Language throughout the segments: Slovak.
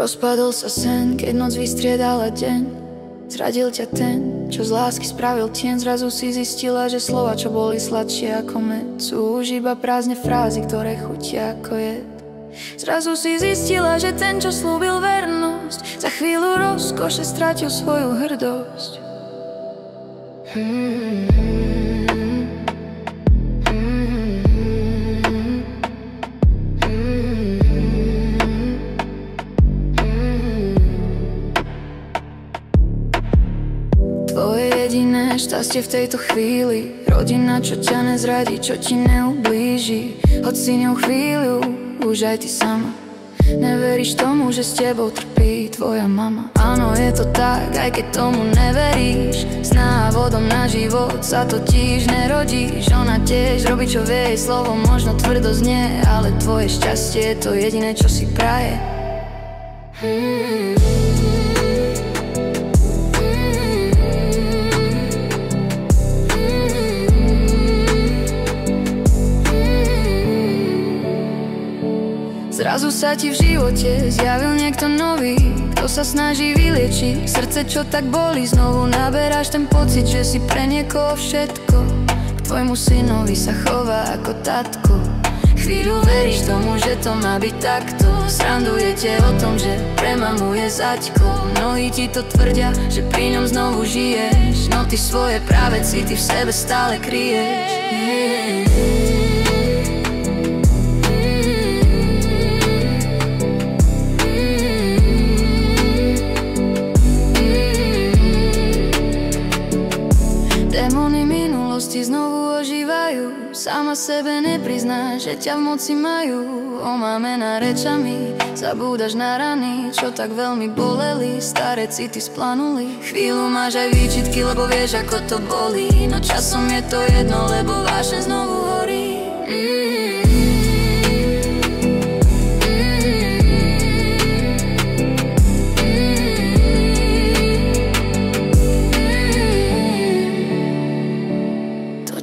Rozpadol sa sen, keď noc vystriedala deň. Zradil ťa ten, čo z lásky spravil tieň. Zrazu si zistila, že slova, čo boli sladšie ako med, sú už iba prázdne frázy, ktoré chutia ako jed. Zrazu si zistila, že ten, čo slúbil vernosť, za chvíľu rozkoše stratil svoju hrdosť. Tvoje jediné šťastie v tejto chvíli, rodina, čo ťa nezradí, čo ti neublíži. Hoď si ňou chvíľu, už aj ty sama neveríš tomu, že s tebou trpí tvoja mama. Áno, je to tak, aj keď tomu neveríš. S návodom na život sa totiž nerodíš. Ona tiež robí, čo vie, jej slovo možno tvrdo znie, ale tvoje šťastie je to jediné, čo si praje. Zrazu sa ti v živote zjavil niekto nový, kto sa snaží vyliečiť srdce, čo tak bolí. Znovu naberáš ten pocit, že si pre niekoho všetko. K tvojmu synovi sa chová ako tatko. Chvíľu veríš tomu, že to má byť takto. Srandujete o tom, že pre mamu je zaťko. Mnohí ti to tvrdia, že pri ňom znovu žiješ, no ty svoje práve city v sebe stále kryješ. Démony minulosti znovu ožívajú, sama sebe nepriznáš, že ťa v moci majú. Omámená rečami, zabúdaš na rany, čo tak veľmi boleli, staré city splanuli. Chvíľu máš aj výčitky, lebo vieš, ako to bolí, no časom je to jedno, lebo vášeň znovu horí.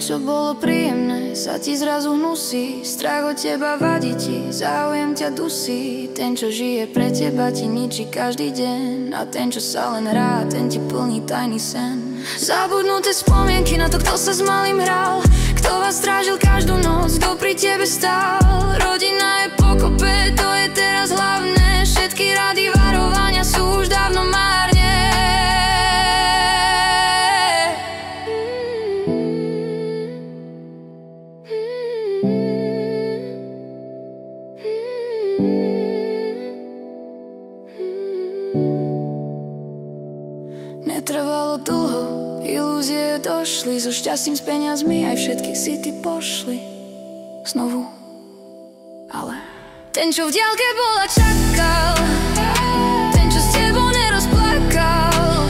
Čo bolo príjemné, sa ti zrazu hnusí. Strach od teba vadí ti, záujem ťa dusí. Ten, čo žije pre teba, ti ničí každý deň. A ten, čo sa len hrá, ten ti plní tajný sen. Zabudnuté spomienky na to, kto sa s malým hral, kto vás strážil každú noc, kto pri tebe stál. Rodina je pokope, to je teraz hlavné. Všetky rady, varovania sú už dávno márne. Netrvalo dlho, ilúzie došli, so šťastím, s peniazmi aj všetky si ty pošli. Znovu, ale ten, čo v diaľke bola, čakal. Ten, čo s tebou nerozplakal.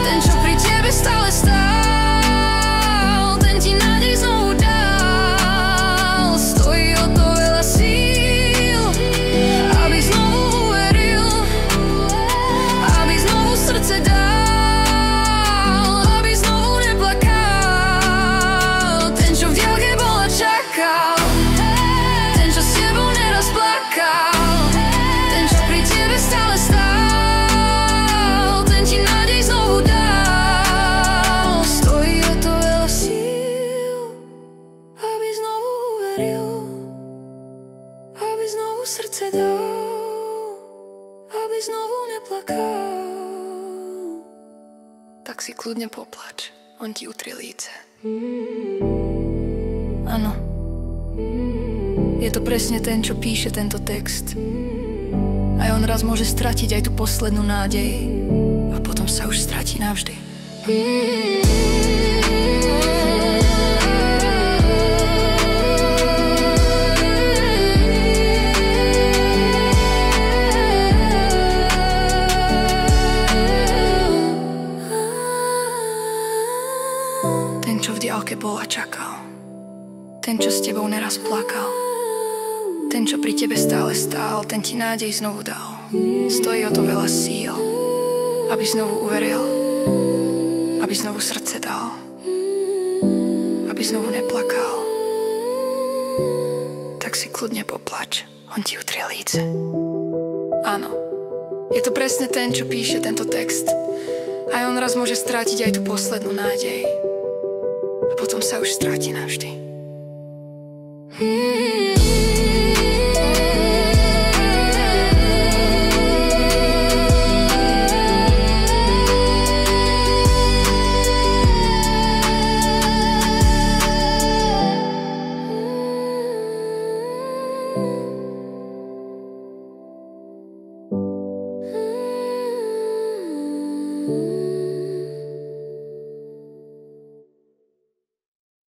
Ten, čo pri tebe stále stál. Ten ti nádej znovu dal. Stojí o to veľa síl, aby znovu uveril, aby znovu srdce dal. Aby znovu srdce dal, aby znovu neplakal. Tak si kľudne poplač, on ti utrie líce. Áno, je to presne ten, čo píše tento text. Aj on raz môže stratiť aj tú poslednú nádej a potom sa už stratí navždy. Ten, čo v diaľke bol a čakal. Ten, čo s tebou neraz plakal. Ten, čo pri tebe stále stál. Ten ti nádej znovu dal. Stojí o to veľa síl, aby znovu uveril, aby znovu srdce dal, aby znovu neplakal. Tak si kľudne poplač, on ti utrie líce. Áno, Je to presne ten, čo píše tento text. Aj on raz môže strátiť aj tú poslednú nádej. A potom sa už stráti navždy.